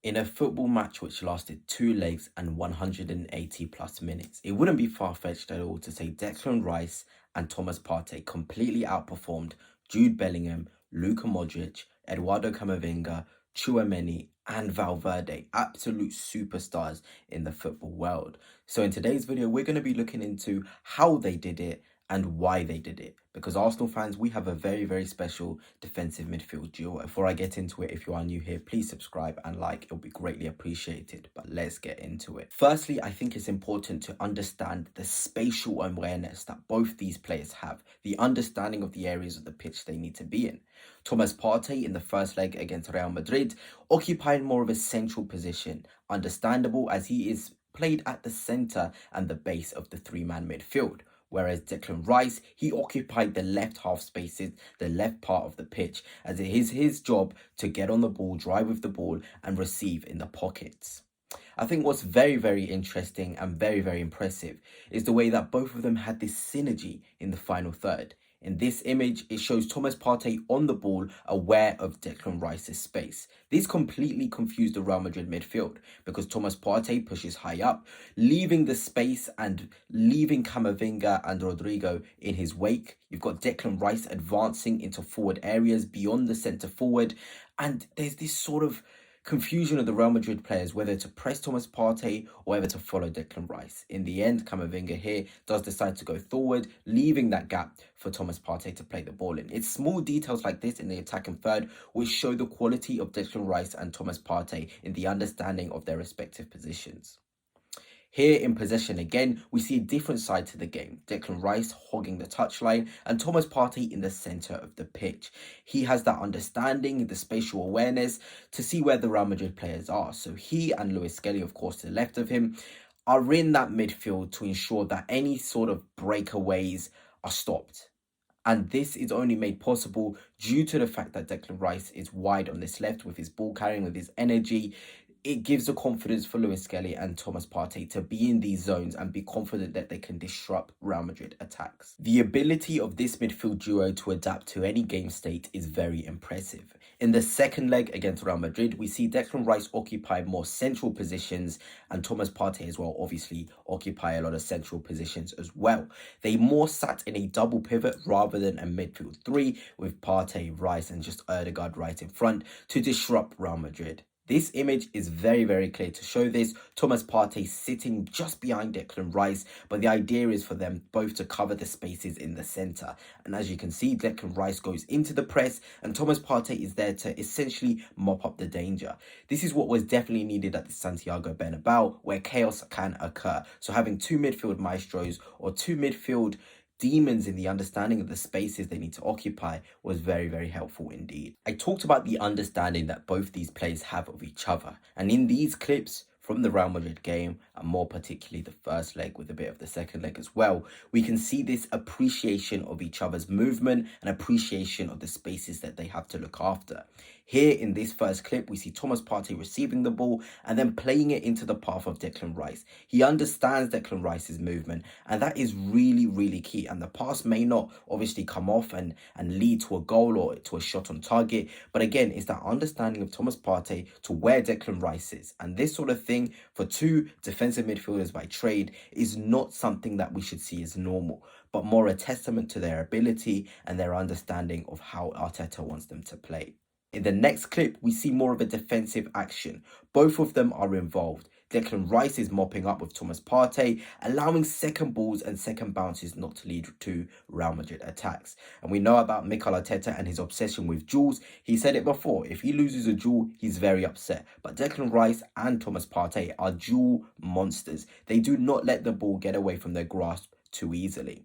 In a football match which lasted 2 legs and 180 plus minutes, it wouldn't be far-fetched at all to say Declan Rice and Thomas Partey completely outperformed Jude Bellingham, Luka Modric, Eduardo Camavinga, Tchouaméni and Valverde, absolute superstars in the football world. So in today's video, we're going to be looking into how they did it and why they did it. Because Arsenal fans, we have a very, very special defensive midfield duo. Before I get into it, if you are new here, please subscribe and like. It'll be greatly appreciated. But let's get into it. Firstly, I think it's important to understand the spatial awareness that both these players have, the understanding of the areas of the pitch they need to be in. Thomas Partey in the first leg against Real Madrid occupied more of a central position, understandable as he is played at the centre and the base of the three-man midfield. Whereas Declan Rice, he occupied the left half spaces, the left part of the pitch, as it is his job to get on the ball, drive with the ball, and receive in the pockets. I think what's very, very interesting and very, very impressive is the way that both of them had this synergy in the final third. In this image, it shows Thomas Partey on the ball, aware of Declan Rice's space. This completely confused the Real Madrid midfield because Thomas Partey pushes high up, leaving the space and leaving Camavinga and Rodrigo in his wake. You've got Declan Rice advancing into forward areas beyond the centre forward, and there's this sort of confusion of the Real Madrid players whether to press Thomas Partey or whether to follow Declan Rice. In the end, Camavinga here does decide to go forward, leaving that gap for Thomas Partey to play the ball in. It's small details like this in the attacking third which show the quality of Declan Rice and Thomas Partey in the understanding of their respective positions. Here in possession again, we see a different side to the game. Declan Rice hogging the touchline and Thomas Partey in the centre of the pitch. He has that understanding, the spatial awareness to see where the Real Madrid players are. So he and Luis Skelly, of course, to the left of him, are in that midfield to ensure that any sort of breakaways are stopped. And this is only made possible due to the fact that Declan Rice is wide on this left with his ball carrying, with his energy. It gives the confidence for Luis Skelly and Thomas Partey to be in these zones and be confident that they can disrupt Real Madrid attacks. The ability of this midfield duo to adapt to any game state is very impressive. In the second leg against Real Madrid, we see Declan Rice occupy more central positions and Thomas Partey as well obviously occupy a lot of central positions as well. They more sat in a double pivot rather than a midfield three with Partey, Rice and just Ødegaard right in front to disrupt Real Madrid. This image is very, very clear to show this. Thomas Partey sitting just behind Declan Rice, but the idea is for them both to cover the spaces in the centre. And as you can see, Declan Rice goes into the press and Thomas Partey is there to essentially mop up the danger. This is what was definitely needed at the Santiago Bernabeu, where chaos can occur. So having two midfield maestros or two midfield demons in the understanding of the spaces they need to occupy was very, very helpful indeed. I talked about the understanding that both these players have of each other, and in these clips from the Real Madrid game, and more particularly the first leg with a bit of the second leg as well, we can see this appreciation of each other's movement and appreciation of the spaces that they have to look after. Here in this first clip, we see Thomas Partey receiving the ball and then playing it into the path of Declan Rice. He understands Declan Rice's movement, and that is really, really key. And the pass may not obviously come off and lead to a goal or to a shot on target, but again, it's that understanding of Thomas Partey to where Declan Rice is. And this sort of thing for two defensive midfielders by trade is not something that we should see as normal, but more a testament to their ability and their understanding of how Arteta wants them to play. In the next clip, we see more of a defensive action. Both of them are involved. Declan Rice is mopping up with Thomas Partey, allowing second balls and second bounces not to lead to Real Madrid attacks. And we know about Mikel Arteta and his obsession with duels. He said it before, if he loses a duel, he's very upset. But Declan Rice and Thomas Partey are duel monsters. They do not let the ball get away from their grasp too easily.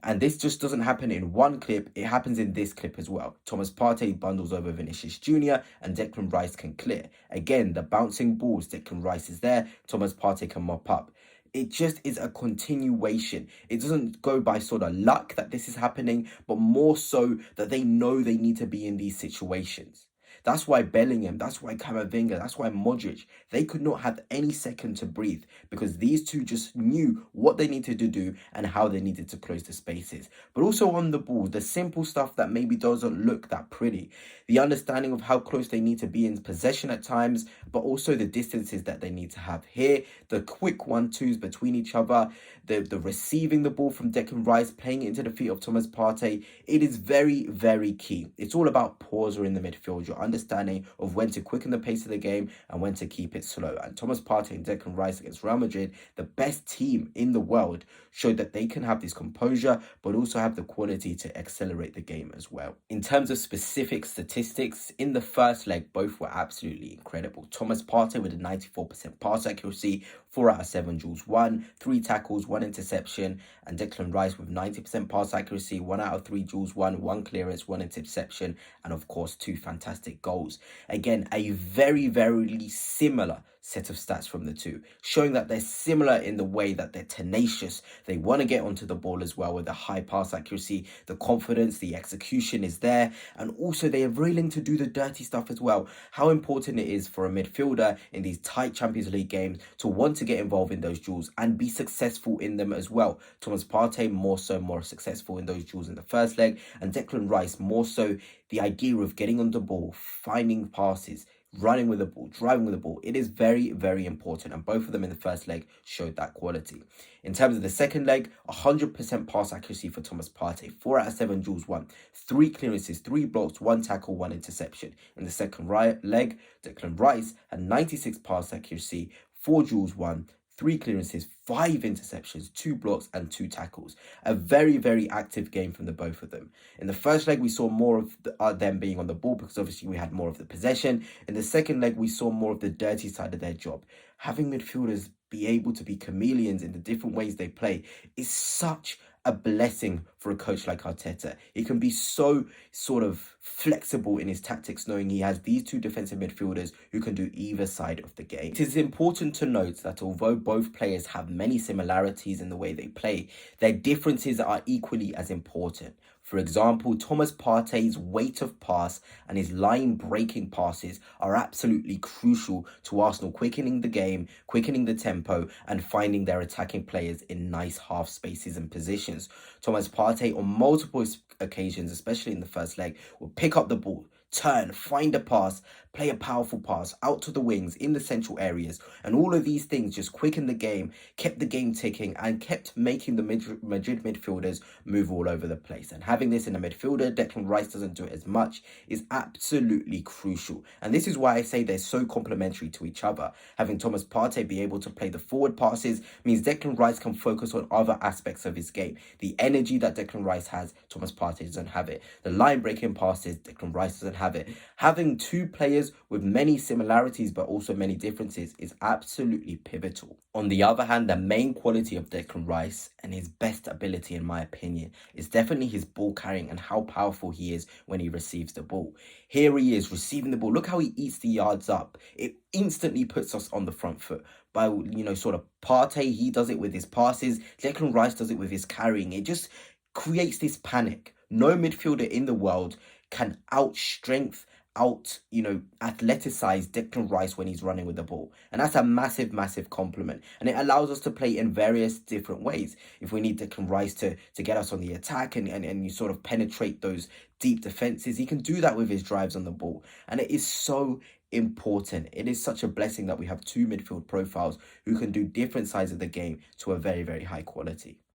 And this just doesn't happen in one clip, it happens in this clip as well. Thomas Partey bundles over Vinicius Jr. and Declan Rice can clear. Again, the bouncing balls, Declan Rice is there, Thomas Partey can mop up. It just is a continuation. It doesn't go by sort of luck that this is happening, but more so that they know they need to be in these situations. That's why Bellingham, that's why Camavinga, that's why Modric, they could not have any second to breathe because these two just knew what they needed to do and how they needed to close the spaces. But also on the ball, the simple stuff that maybe doesn't look that pretty, the understanding of how close they need to be in possession at times, but also the distances that they need to have here, the quick 1-2s between each other, the receiving the ball from Declan Rice, playing it into the feet of Thomas Partey. It is very, very key. It's all about pauser in the midfield, your understanding of when to quicken the pace of the game and when to keep it slow. And Thomas Partey and Declan Rice against Real Madrid, the best team in the world, showed that they can have this composure, but also have the quality to accelerate the game as well. In terms of specific statistics, in the first leg, both were absolutely incredible. Thomas Partey with a 94% pass accuracy, 4 out of 7 duels won, 3 tackles, 1 interception, and Declan Rice with 90% pass accuracy, 1 out of 3 duels won, 1 clearance, 1 interception, and of course 2 fantastic goals. Again, a very, very similar set of stats from the two, showing that they're similar in the way that they're tenacious. They want to get onto the ball as well with the high pass accuracy, the confidence, the execution is there, and also they are willing to do the dirty stuff as well. How important it is for a midfielder in these tight Champions League games to want to get involved in those duels and be successful in them as well. Thomas Partey more successful in those duels in the first leg, and Declan Rice more so the idea of getting on the ball, finding passes, running with the ball, driving with the ball. It is very, very important, and both of them in the first leg showed that quality. In terms of the second leg, 100% pass accuracy for Thomas Partey, 4 out of 7 duels won, 3 clearances, 3 blocks, 1 tackle, 1 interception. In the second leg, Declan Rice had 96 pass accuracy, 4 duels won, 3 clearances, 5 interceptions, 2 blocks, and 2 tackles. A very, very active game from the both of them. In the first leg, we saw more of them being on the ball because obviously we had more of the possession. In the second leg, we saw more of the dirty side of their job. Having midfielders be able to be chameleons in the different ways they play is such a blessing for a coach like Arteta. He can be so sort of flexible in his tactics, knowing he has these two defensive midfielders who can do either side of the game. It is important to note that although both players have many similarities in the way they play, their differences are equally as important. For example, Thomas Partey's weight of pass and his line-breaking passes are absolutely crucial to Arsenal quickening the game, quickening the tempo, and finding their attacking players in nice half spaces and positions. Thomas Partey, on multiple occasions, especially in the first leg, will pick up the ball, turn, find a pass, play a powerful pass out to the wings in the central areas, and all of these things just quickened the game, kept the game ticking, and kept making the Madrid midfielders move all over the place. And having this in a midfielder, Declan Rice doesn't do it as much, is absolutely crucial. And this is why I say they're so complementary to each other. Having Thomas Partey be able to play the forward passes means Declan Rice can focus on other aspects of his game. The energy that Declan Rice has, Thomas Partey doesn't have it. The line-breaking passes, Declan Rice doesn't have it. Having two players with many similarities but also many differences is absolutely pivotal. On the other hand, the main quality of Declan Rice and his best ability, in my opinion, is definitely his ball carrying and how powerful he is when he receives the ball. Here he is receiving the ball. Look how he eats the yards up. It instantly puts us on the front foot. By, sort of Partey, he does it with his passes. Declan Rice does it with his carrying. It just creates this panic. No midfielder in the world can outstrength, athleticize Declan Rice when he's running with the ball. And that's a massive, massive compliment. And it allows us to play in various different ways. If we need Declan Rice to get us on the attack and you sort of penetrate those deep defenses, he can do that with his drives on the ball. And it is so important. It is such a blessing that we have two midfield profiles who can do different sides of the game to a very, very high quality.